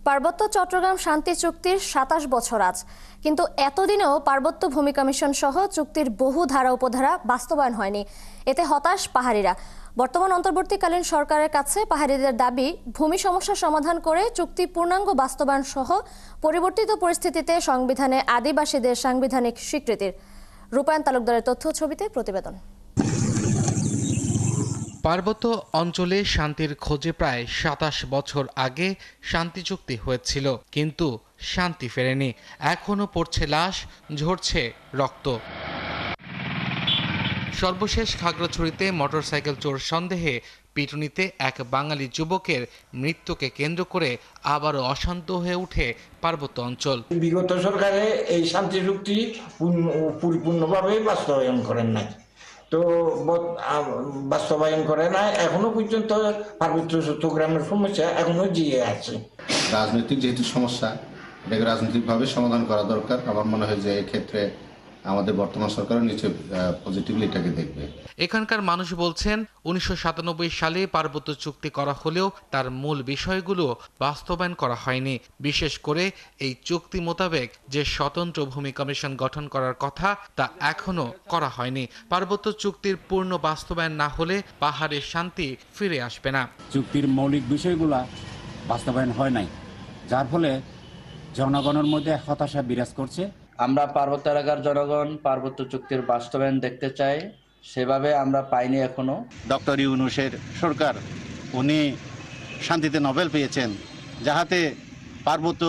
পার্বত্য চট্টগ্রাম শান্তি চুক্তির ২৭ বছর আজ, কিন্তু এতদিনেও পার্বত্য ভূমি কমিশন সহ চুক্তির বহু ধারা উপধারা বাস্তবায়ন হয়নি। এতে হতাশ পাহাড়িরা। বর্তমান অন্তর্বর্তীকালীন সরকারের কাছে পাহাড়িদের দাবি, ভূমি সমস্যা সমাধান করে চুক্তি পূর্ণাঙ্গ বাস্তবায়ন সহ পরিবর্তিত পরিস্থিতিতে সংবিধানে আদিবাসীদের সাংবিধানিক স্বীকৃতির। রূপায়ণ তালুকদারের তথ্য ছবিতে প্রতিবেদন। পার্বত্য অঞ্চলে শান্তির খোঁজে প্রায় ২৭ বছর আগে শান্তি চুক্তি হয়েছিল, কিন্তু শান্তি ফেরেনি। এখনো পড়ছে লাশ, ঝরছে রক্ত। সর্বশেষ খাগড়াছড়িতে মোটরসাইকেল চোর সন্দেহে পিটুনিতে এক বাঙালি যুবকের মৃত্যুকে কেন্দ্র করে আবারও অশান্ত হয়ে ওঠে পার্বত্য অঞ্চল। বিগত সরকারে এই শান্তি চুক্তি পরিপূর্ণভাবে বাস্তবায়ন করেন নাই, তো বাস্তবায়ন করে না। এখনো পর্যন্ত পার্বত্য চট্টগ্রামের সমস্যা এখনো জিয়ে আছে। রাজনৈতিক যেহেতু সমস্যা, এটাকে রাজনৈতিকভাবে সমাধান করা দরকার। আমার মনে হয় যে এক্ষেত্রে আমাদের বর্তমান সরকারও নিশ্চয়ই পজিটিভলি এটাকে দেখবে। এখানকার মানুষ বলছেন, ১৯৯৭ সালে পার্বত্য চুক্তি করা হলেও তার মূল বিষয়গুলো বাস্তবায়ন করা হয়নি। বিশেষ করে এই চুক্তি মোতাবেক যে স্বতন্ত্র ভূমি কমিশন গঠন করার কথা, তা এখনো করা হয়নি। পার্বত্য চুক্তির পূর্ণ বাস্তবায়ন না হলে পাহাড়ের শান্তি ফিরে আসবে না। চুক্তির মৌলিক বিষয়গুলো বাস্তবায়ন হয় নাই, যার ফলে জনগণের মধ্যে হতাশা বিরাজ করছে। আমরা পার্বত্য এলাকার জনগণ পার্বত্য চুক্তির বাস্তবায়ন দেখতে চাই, সেভাবে আমরা পাইনি এখনো। ডক্টর ইউনূসের সরকার, উনি শান্তিতে নোবেল পেয়েছেন, যাহাতে পার্বত্য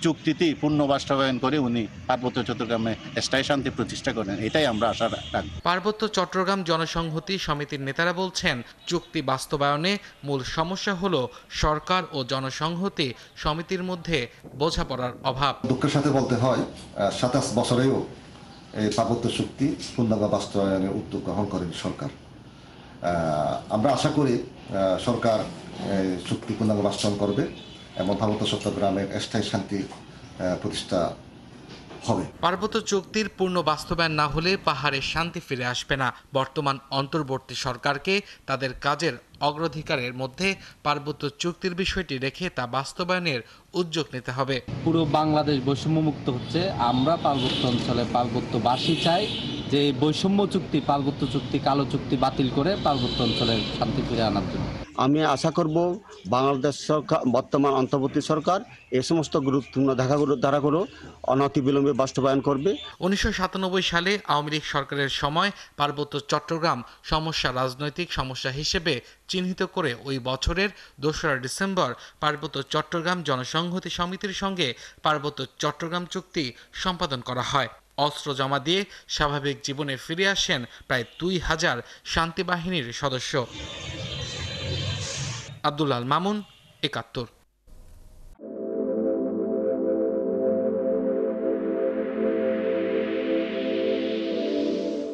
চুক্তিতে পূর্ণ বাস্তবায়ন করে উনি পার্বত্য চট্টগ্রামে স্থায়ী শান্তি প্রতিষ্ঠা করেন, এটাই আমরা আশা রাখব। পার্বত্য চট্টগ্রাম জনসংহতি সমিতির নেতারা বলছেন, চুক্তি বাস্তবায়নে মূল সমস্যা হলো সরকার ও জনসংহতি সমিতির মধ্যে বোঝাপড়ার অভাব। দুঃখের সাথে বলতে হয়, ২৭ বছরেও এই পার্বত্য চুক্তি পূর্ণাঙ্গ বাস্তবায়নের উদ্যোগ গ্রহণ করেন সরকার। আমরা আশা করি সরকার চুক্তি পূর্ণাঙ্গ বাস্তবায়ন করবে এবং পার্বত্য চট্টগ্রামের স্থায়ী শান্তি প্রতিষ্ঠা হবে। পার্বত্য চুক্তির পূর্ণ বাস্তবায়ন না হলে পাহাড়ে শান্তি ফিরে আসবে না। বর্তমান অন্তর্বর্তী সরকারকে তাদের কাজের অগ্রাধিকারের মধ্যে পার্বত্য চুক্তির বিষয়টি রেখে তা বাস্তবায়নের উদ্যোগ নিতে হবে। পুরো বাংলাদেশ বৈষম্যমুক্ত হচ্ছে। আমরা পার্বত্য অঞ্চলে পার্বত্যবাসী চাই যে বৈষম্য চুক্তি, পার্বত্য চুক্তি, কালো চুক্তি বাতিল করে পার্বত্য অঞ্চলের শান্তি ফিরে আনার জন্য। আমি আশা করব বাংলাদেশ সরকার, বর্তমান অন্তর্বর্তী সরকার এই সমস্ত গুরুত্বপূর্ণ ধারাগুলো অনতিবিলম্বে বাস্তবায়ন করবে। ১৯৯৭ সালে আওয়ামী লীগ সরকারের সময় পার্বত্য চট্টগ্রাম সমস্যা রাজনৈতিক সমস্যা হিসেবে চিহ্নিত করে ওই বছরের ২রা ডিসেম্বর পার্বত্য চট্টগ্রাম জনসংহতি সমিতির সঙ্গে পার্বত্য চট্টগ্রাম চুক্তি সম্পাদন করা হয়। অস্ত্র জমা দিয়ে স্বাভাবিক জীবনে ফিরে আসেন প্রায় ২,০০০ শান্তি বাহিনীর সদস্য। আব্দুল আল মামুন, ৭১।